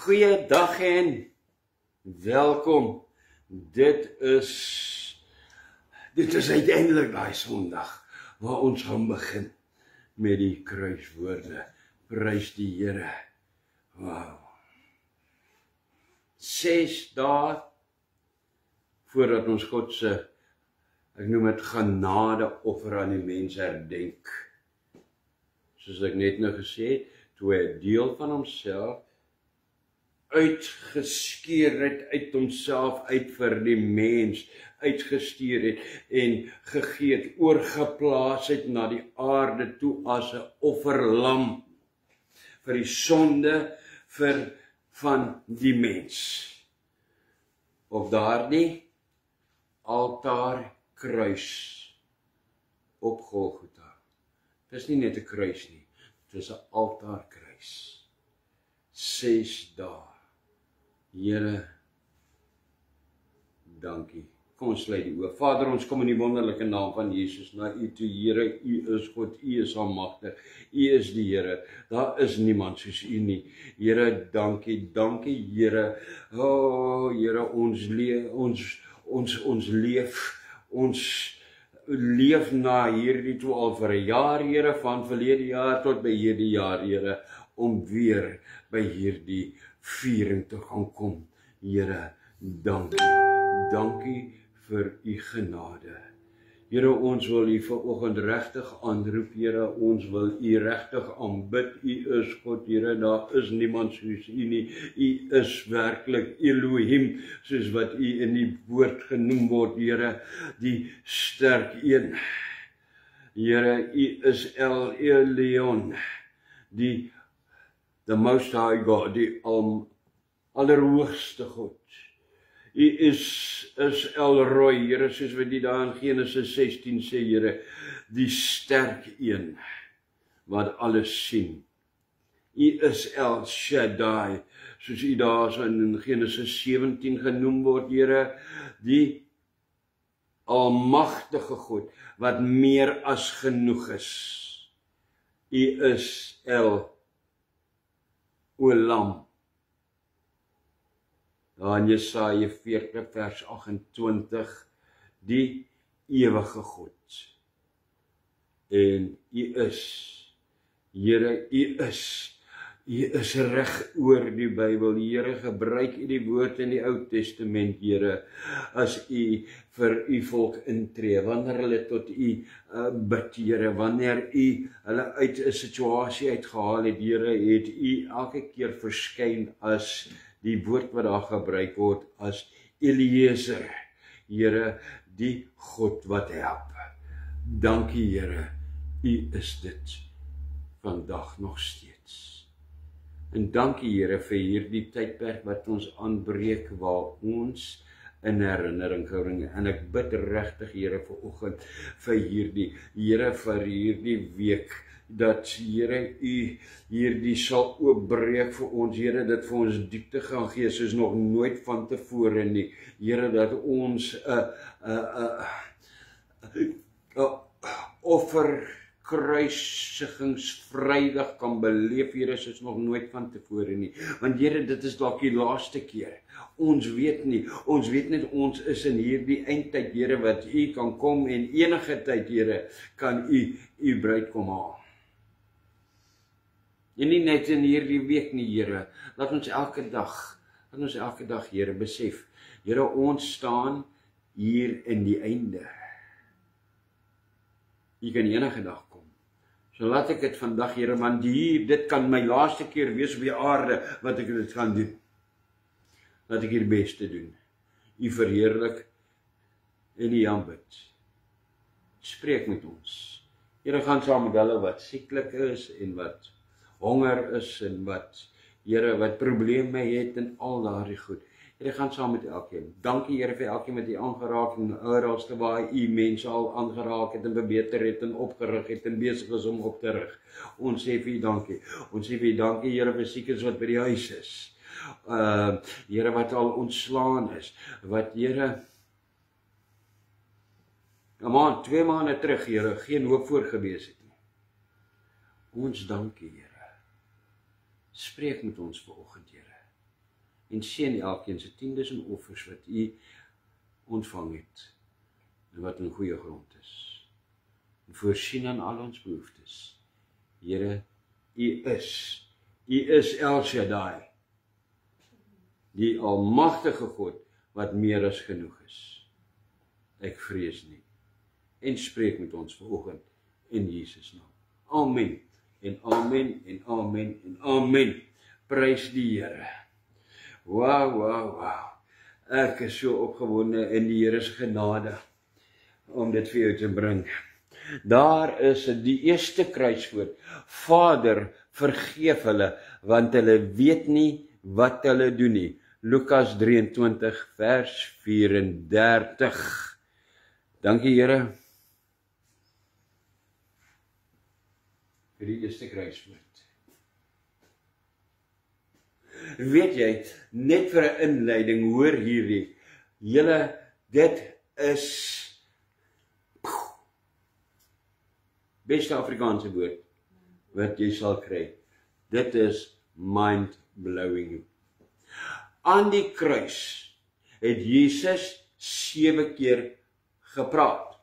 Goeiedag en welkom. Dit is uiteindelik daai Sondag waar ons gaan begin met die kruiswoorde. Prys die Here. Wow. 6 dae voordat ons God se, ek noem dit genadeoffer aan die mens herdenk. Soos ek net nou gesê het, toe hy 'n deel van homself uitgeskeer het uit homself uit vir die mens, uitgestuur het en gegee het, oorgeplaas het na die aarde toe as 'n offerlam vir die sonde van die mens. Op daardie altaar kruis op Golgotha. Dit is nie net 'n kruis nie, dit is 'n altaarkruis. 6 dae. Here, dankie. Kom ons sluit die oë. Vader, ons kom in die wonderlike naam van Jesus na U toe, Here. U is God, U is almagtig. U is die Here. Daar is niemand soos U nie. Here, dankie, dankie, Here. O, Here, ons leef na hierdie toe al vir 'n jaar, Here, van verlede jaar tot by hierdie jaar, Here, om weer by hierdie viering te gaan kom. Here, dankie. Dankie vir U genade. Here, ons wil U vanoggend regtig aanroep, Here, ons wil U regtig aanbid. U is God, Here, daar is niemand soos U nie. U is werklik Elohim, soos wat U in die woord genoem word, Here, die sterk een. Here, U is El Elyon, the Most High God, die allerhoogste God. U is El Roi, Here, soos wat die daar in Genesis 16 sê, Here, die sterk een, wat alles sien. U is El Shaddai, soos U daar so in Genesis 17 genoem word, Here, die almagtige God, wat meer as genoeg is. U is El Olam. Daar in Jesaja 40 vers 28, die ewige God. En U is, Here, U is reg oor die Bybel. Here, gebruik U die woord in die Ou Testament, Here, as U vir U volk intree, wanneer hulle tot U bid, Here, wanneer U hulle uit 'n situasie uitgehaal het, Here, het U elke keer verskyn as die woord wat daar gebruik word as Eliezer, Here, die God wat help. Dankie, Here, U is dit vandag nog steeds. En dankie, Here, vir hierdie tydperk wat ons aanbreek, waar ons in herinnering bring. En ek bid regtig, Here, vanoggend vir hierdie week, dat, Here, U hierdie sal oopbreek vir ons, Here, dit vir ons diepte gaan gee, soos nog nooit van tevore nie. Here, dat ons offerkruisigingsvrydag kan beleef, Here, soos nog nooit van tevore nie. Want, Here, dit is dalk die laaste keer. Ons weet net ons is in hierdie eindtyd, Here, wat U kan kom en enige tyd, Here, kan U bruid kom haal. En nie net in hierdie week nie, Here, laat ons elke dag, Here, besef, Here, ons staan hier in die einde. U kan enige dag kom. So laat ek dit vandag, Here, want dit kan my laaste keer wees op die aarde, wat ek dit gaan doen. Laat ek hier beste doen. U verheerlik en U aanbid. Spreek met ons. Here, gaan saam met hulle wat sieklik is en wat honger is en wat, Here, wat probleme het en al daardie goed. Here, gaan saam met elkeen. Dankie, Here, vir elkeen wat U aangeraak en oralste waar U mense al aangeraak het en verbeter het en opgerig het en besig is om op te rig. Ons sê vir U dankie. Ons sê vir U dankie, Here, vir siekes wat by die huis is. Here, wat al ontslaan is. Wat, Here, 2 maande terug, Here, geen hoop voorgewees het nie. Ons dankie, Here. Spreek met ons vanoggend, Here. en seën elkeen se tiendes en offers wat u ontvang het, en wat in goeie grond is. En voorsien aan al ons behoeftes. Here, u is El Shaddai, die almagtige God, wat meer as genoeg is. Ek vrees nie. En spreek met ons vanoggend in Jesus naam. Amen, en amen, en amen, en amen. Prys die Here. Wow. Ek is so opgewonde in die Here se genade om dit vir jou te bring. Daar is die eerste kruiswoord. Vader, vergeef hulle, want hulle weet nie wat hulle doen nie. Lukas 23 vers 34. Dankie Here vir die eerste kruiswoord. Weet jy, net vir 'n inleiding, hoor hierdie, julle, dit is beste Afrikaanse woord wat jy sal kry. Dit is mind-blowing. Aan die kruis het Jesus 7 keer gepraat.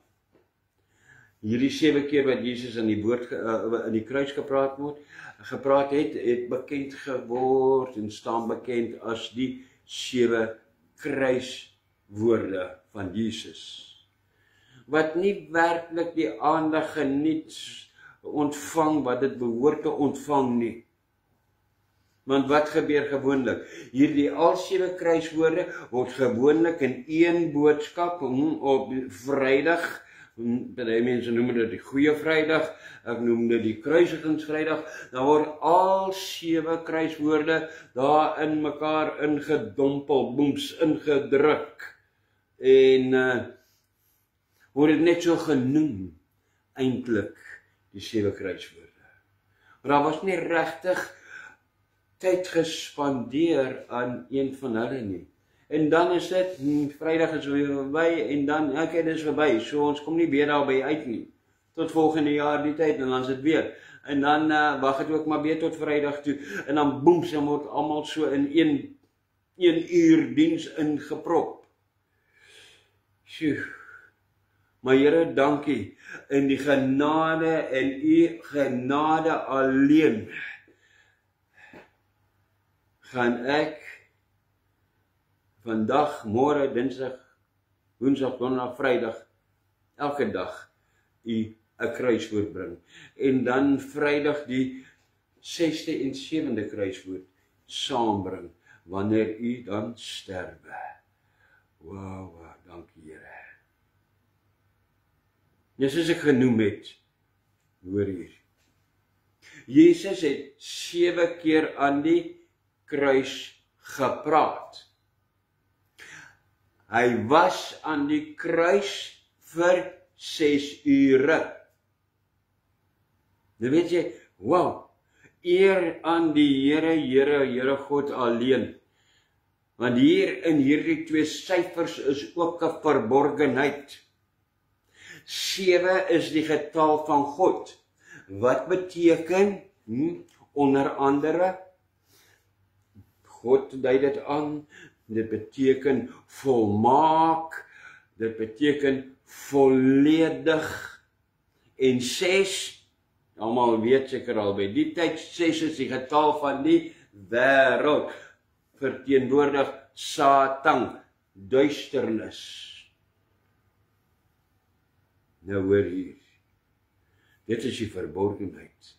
Hierdie 7 keer wat Jesus in die kruis gepraat het bekend geword en staan bekend as die 7 kruiswoorde van Jesus. Wat nie werklik die aandag geniet ontvang wat dit behoort te ontvang nie. Want wat gebeur gewoonlik? Hierdie al 7 kruiswoorde word gewoonlik in een boodskap op Vrydag. Baie mense noem dit die Goeie Vrydag, ek noem dit die Kruisigingsvrydag. Dan word al 7 kruiswoorde daar in mekaar ingedompel, boems, ingedruk. En word dit net so genoem, eintlik die 7 kruiswoorde. Maar daar was nie regtig tyd gespandeer aan een van hulle nie. En dan is dit, Vrydag is weer verby, en dan, okay, dit is verby, so ons kom nie weer daarby uit nie. Tot volgende jaar die tyd, en dan is dit weer. En dan wag het ook maar weer tot Vrydag toe, en dan boems, en word almal so in 1 uur diens ingeprop. Sjoe. Maar Here, dankie, in die genade en u genade alleen, gaan ek vandag, môre, Dinsdag, Woensdag, Donderdag, Vrydag, elke dag u 'n kruiswoord bring. En dan Vrydag die 6de en 7de kruiswoord saambring, wanneer u dan sterwe. Wow, dankie Here. Jesus ek genoem het, hoor hier. Jesus het 7 keer aan die kruis gepraat. Hy was aan die kruis vir 6 ure. Nou weet jy, wow, eer aan die Here God alleen. Want hier in hierdie 2 syfers is ook 'n verborgenheid. 7 is die getal van God. Wat beteken? Onder andere, God dui dit aan, dit beteken volmaak, dit beteken volledig. En 6, almal weet seker al by die tyd, 6 is die getal van die wêreld, verteenwoordig Satan, duisternis. Nou hoor hier, dit is die verborgenheid.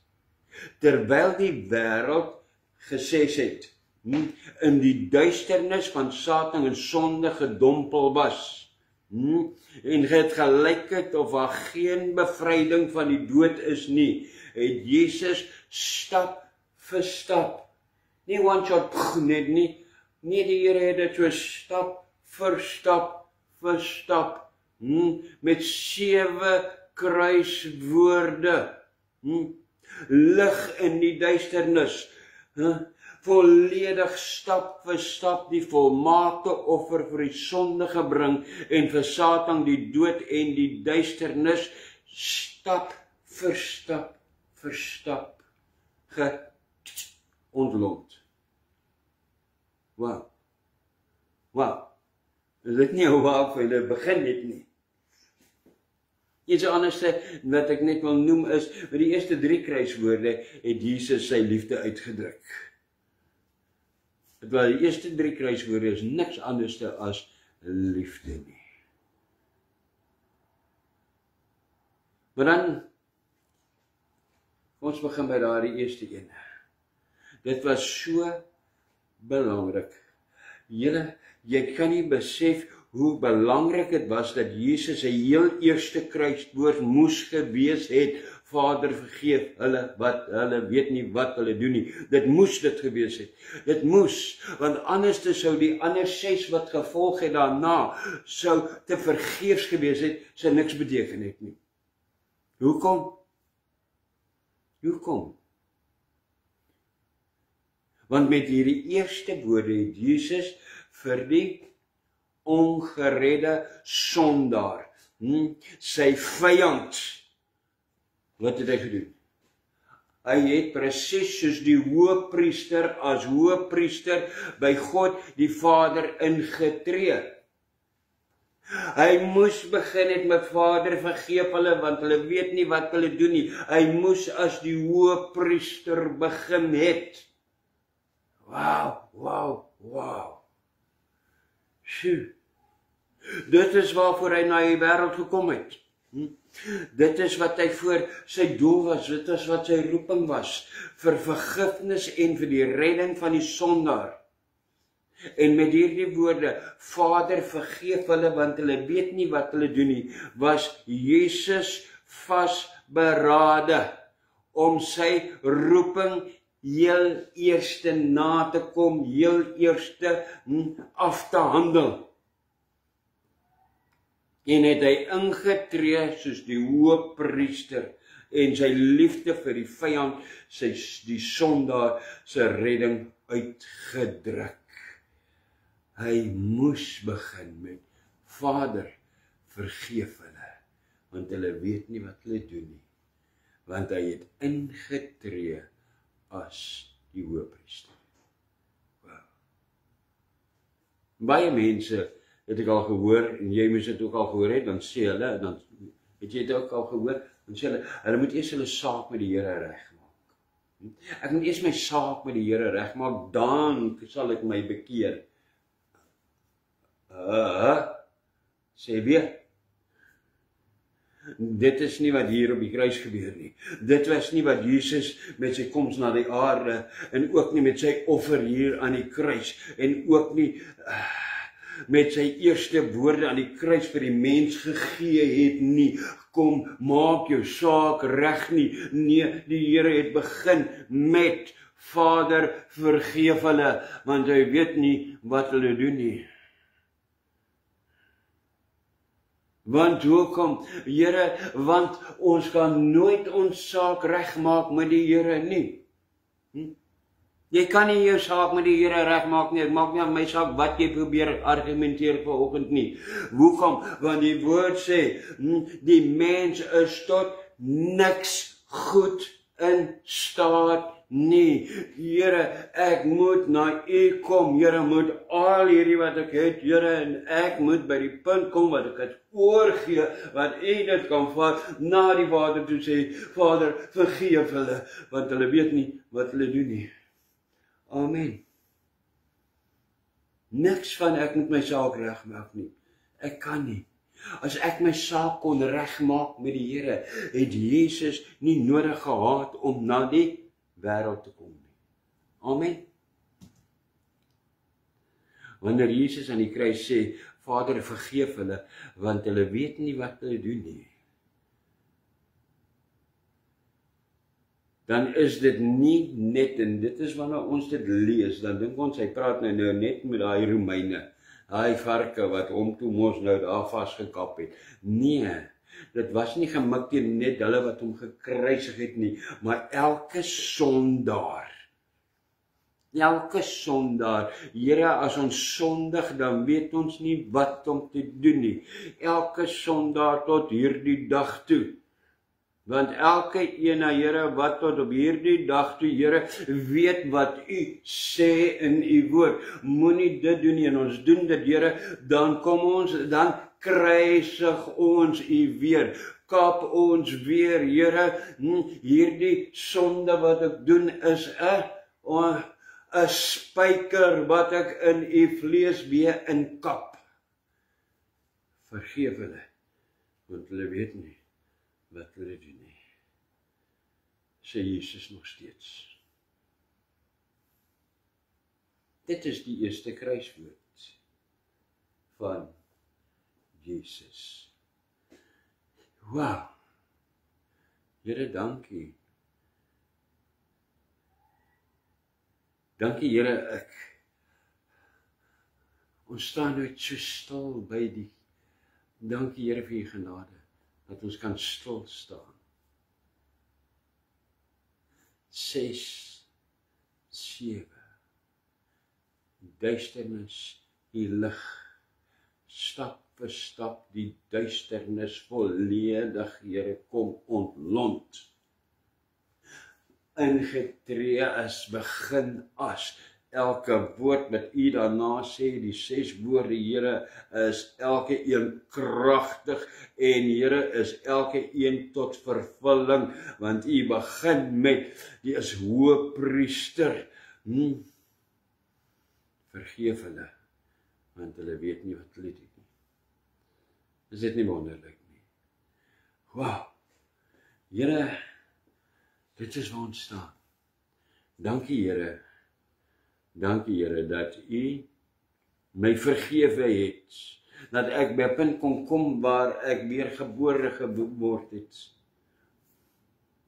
Terwyl die wêreld gesê het, in die duisternis van Satan en sonde gedompel was, en het gelyk het of daar geen bevryding van die dood is nie, het Jesus stap vir stap, nie one shot, net nie, die Here het dit so stap vir stap vir stap, met 7 kruiswoorde, lig in die duisternis, volledig stap vir stap die volmaakte offer vir die sonde gebring en vir Satan die dood en die duisternis stap vir stap geontlont. Wow, Wauw, is dit nie hoe waarvoor hulle begin het nie. Iets anders wat ek net wil noem is, met die eerste 3 kruiswoorde het Jesus sy liefde uitgedruk. Terwyl die eerste 3 kruiswoorde is niks anders as liefde nie. Maar dan, ons begin by daardie eerste een. Dit was so belangrik. Jy kan nie besef hoe belangrik dit was dat Jesus sy heel eerste kruiswoord moes gewees het. Vader, vergeef hulle wat hulle weet nie wat hulle doen nie. Dit moes dit gewees het. Dit moes, want anders sou die ander 6 wat gevolg het daarna, sou te vergeefs gewees het, sou niks beteken het nie. Hoekom? Want met hierdie eerste woorde het Jesus vir die ongeredde sondaar, sy vyand, wat het hy gedoen? Hy het presies soos die hoëpriester as hoëpriester by God die Vader ingetree. Hy moes begin het met Vader, vergeef hulle, want hulle weet nie wat hulle doen nie. Hy moes as die hoëpriester begin het. Wauw. Sjoe. Dit is waarvoor hy na die wêreld gekom het. Dit is wat hy voor sy doel was, dit is wat sy roeping was, vir vergifnis en vir die redding van die sondaar. En met hierdie woorde, Vader, vergeef hulle, want hulle weet nie wat hulle doen nie, was Jesus vasberade om sy roeping heel eerste na te kom, heel eerste af te handel. En het hy ingetree soos die hoëpriester en sy liefde vir die vyand, die sondaar, sy redding uitgedruk. Hy moes begin met, Vader, vergeef hulle, want hulle weet nie wat hulle doen nie, want hy het ingetree as die hoëpriester. Wow. Baie mense het ek al gehoor, en jy moes dit ook al gehoor het, dan sê hulle, dan het jy dit ook al gehoor, dan sê hulle moet eers hulle saak met die Here regmaak. Ek moet eers my saak met die Here regmaak, dan sal ek my bekeer. Sê weer. Dit is nie wat hier op die kruis gebeur nie. Dit was nie wat Jesus met sy koms na die aarde, en ook nie met sy offer hier aan die kruis, en ook nie met sy eerste woorde aan die kruis vir die mens gegee het nie. Kom, maak jou saak reg nie. Nee, die Here het begin met, Vader, vergeef hulle, want hy weet nie wat hulle doen nie. Want hoekom? Here, want ons kan nooit ons saak regmaak met die Here nie. Jy kan nie jou saak met die Here regmaak nie. Ek maak nie aan my saak wat jy probeer argumenteer vanoggend nie. Hoekom? Want die woord sê, die mens is tot niks goed in staat nie. Here, ek moet na U kom. Here, moet al hierdie wat ek het, Here, en ek moet by die punt kom wat ek het oorgee, wat U dit kan vat, na die Vader toe sê, Vader, vergeef hulle, want hulle weet nie wat hulle doen nie. Amen. Niks van ek moet my saak regmaak nie. Ek kan nie. As ek my saak kon regmaak met die Here, het Jesus nie nodig gehad om na die wêreld te kom nie. Amen. Wanneer Jesus aan die kruis sê, Vader, vergeef hulle, want hulle weet nie wat hulle doen nie, dan is dit nie net, en dit is wanneer ons dit lees, dan dink ons, hy praat nou net met daai Romeine, daai varke wat hom toe mos nou daar vasgekap het. Nee, dit was nie gemik teen net hulle wat hom gekruisig het nie, maar elke sondaar. Elke sondaar. Here, as ons sondig, dan weet ons nie wat om te doen nie. Elke sondaar tot hierdie dag toe. Want elke een, Here, wat tot op hierdie dag toe, Here, weet wat U sê in U woord. Moenie dit doen nie, en ons doen dit, Here, dan kruisig ons U weer. Kap ons weer, Here, hierdie sonde wat ek doen is 'n spyker wat ek in U vleesbeen inkap. Vergeef hulle, want hulle weet nie wat hulle doen nie. Sê Jesus nog steeds. Dit is die eerste kruiswoord van Jesus. Wow. Here, dankie. Dankie, Here, ons staan nooit so stil by die. Dankie, Here, vir U genade, dat ons kan stil staan. 6, 7, die duisternis, die lig, stap vir stap, die duisternis volledig, Here, kom ontlont. Ingetree is, begin as, elke woord wat U daarna sê, die 6 woorde, Here, is elke een kragtig, en Here, is elke een tot vervulling, want U begin met, die is hoëpriester. Vergeef hulle, want hulle weet nie wat hulle doen nie. Is dit nie wonderlik nie? Wow, Here, dit is waar ons staan. Dankie, Here, dat U my vergewe het, dat ek by 'n punt kon kom waar ek weer gebore geword het.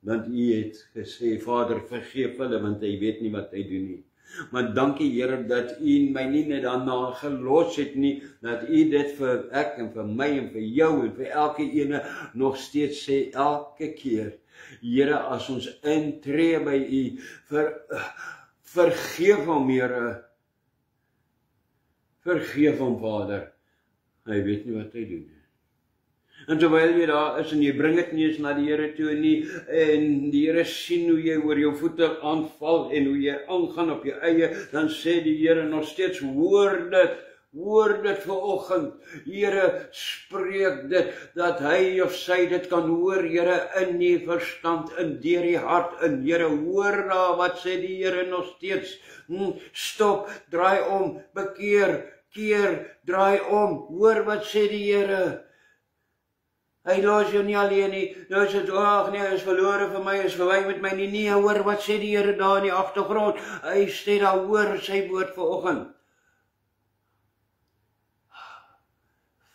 Want U het gesê, Vader, vergeef hulle, want hy weet nie wat hy doen nie. Maar dankie, Here, dat U my nie net daarna gelos het nie, dat U dit vir ek en vir my en vir jou en vir elke ene nog steeds sê, elke keer. Here, as ons intree by U, vergeef hom, Here. Vergeef hom, Vader. Hy weet nie wat hy doen nie. En terwyl jy daar is en jy bring dit nie eens na die Here toe nie, en die Here sien hoe jy oor jou voete aanval en hoe jy aangaan op jou eie, dan sê die Here nog steeds, hoor dit vanoggend. Here, spreek dit, dat hy of sy dit kan hoor, Here, in die verstand, in deur die hart, in Here, hoor daar, wat sê die Here nog steeds, stop, draai om, bekeer, keer, draai om, hoor wat sê die Here. Hy los jou nie alleen nie, nou is dit, ag nee, hy is verlore vir my, hy is verwy met my nie, nee, hoor wat sê die Here daar in die agtergrond, hy sê daar, hoor sy woord vanoggend.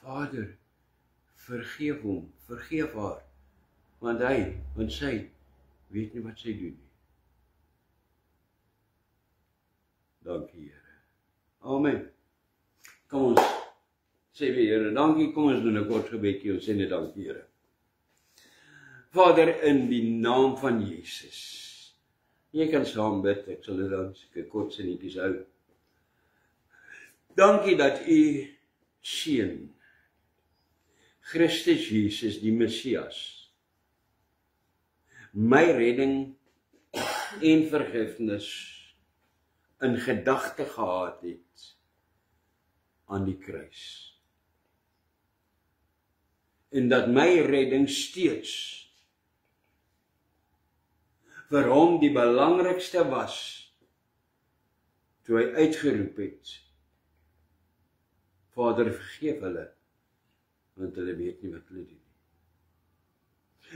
Vader, vergeef hom, vergeef haar, want sy weet nie wat sy doen nie. Dankie, Here. Amen. Kom ons sê weer, Here, dankie, kom ons doen 'n kort gebedjie, ons sê net dankie, Here. Vader, in die naam van Jesus, jy kan saam bid, ek sal dit dan seker kort sinnetjies hou. Dankie dat U seun, Christus Jesus, die Messias, my redding en vergifnis in gedagte gehad het aan die kruis. En dat my redding steeds vir hom die belangrikste was, toe hy uitgeroep het, Vader, vergeef hulle, want hulle weet nie wat hulle doen nie.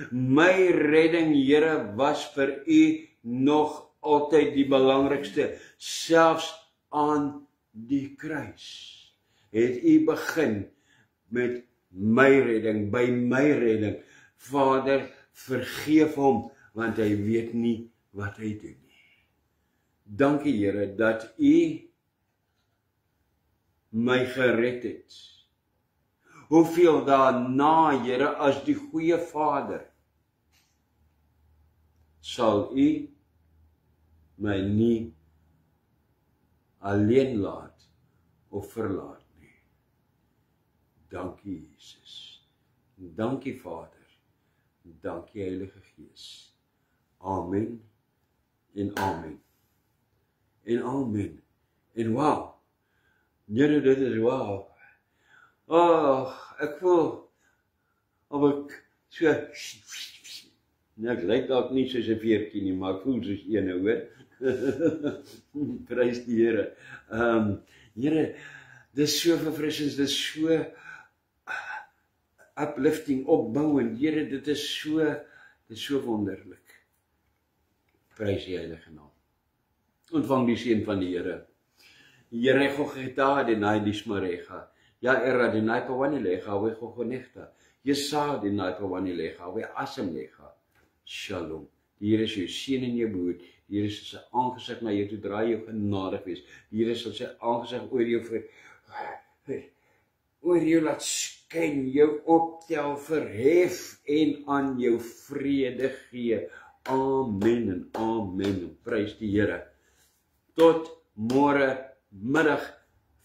My redding, Here, was vir U nog altyd die belangrikste, selfs aan die kruis. Het U begin met my redding, by my redding. Vader, vergeef hom, want hy weet nie wat hy doen nie. Dankie, Here, dat U my gered het. Hoeveel daarna, Here, as die goeie Vader, sal U my nie alleen laat of verlaat nie. Dankie, Jesus. Dankie, Vader, Dankie Heilige Gees. Amen en amen. En amen. En wauw. Here, dit is wauw. Ek voel of ek so ek lyk dalk nie soos 'n veertjie nie, maar ek voel soos een, hoor. Prys die Here. Here, dis so verfrissend, dis so uplifting, opbouend. Here, dit is so wonderlik. Prys die Heilige naam. Ontvang die seën van die Here. Here Gogeta Adonai Dishmarecha. Ja Adonai Pawanilecha, we Gogonechta. Yesa Adonai Pawanilecha, we Asemlecha. Shalom. Die Here is jou seën en jou behoed. Die Here sal sy aangesig na jou toe draai, jou genadig wees. Die Here sal sy aangesig oor jou laat skyn, jou optel, verhef en aan jou vrede gee. Amen en amen. Prys die Here. Tot môre middag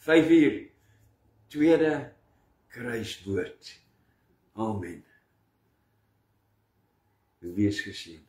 5:00. Tweede kruiswoord. Amen. Wees geseën.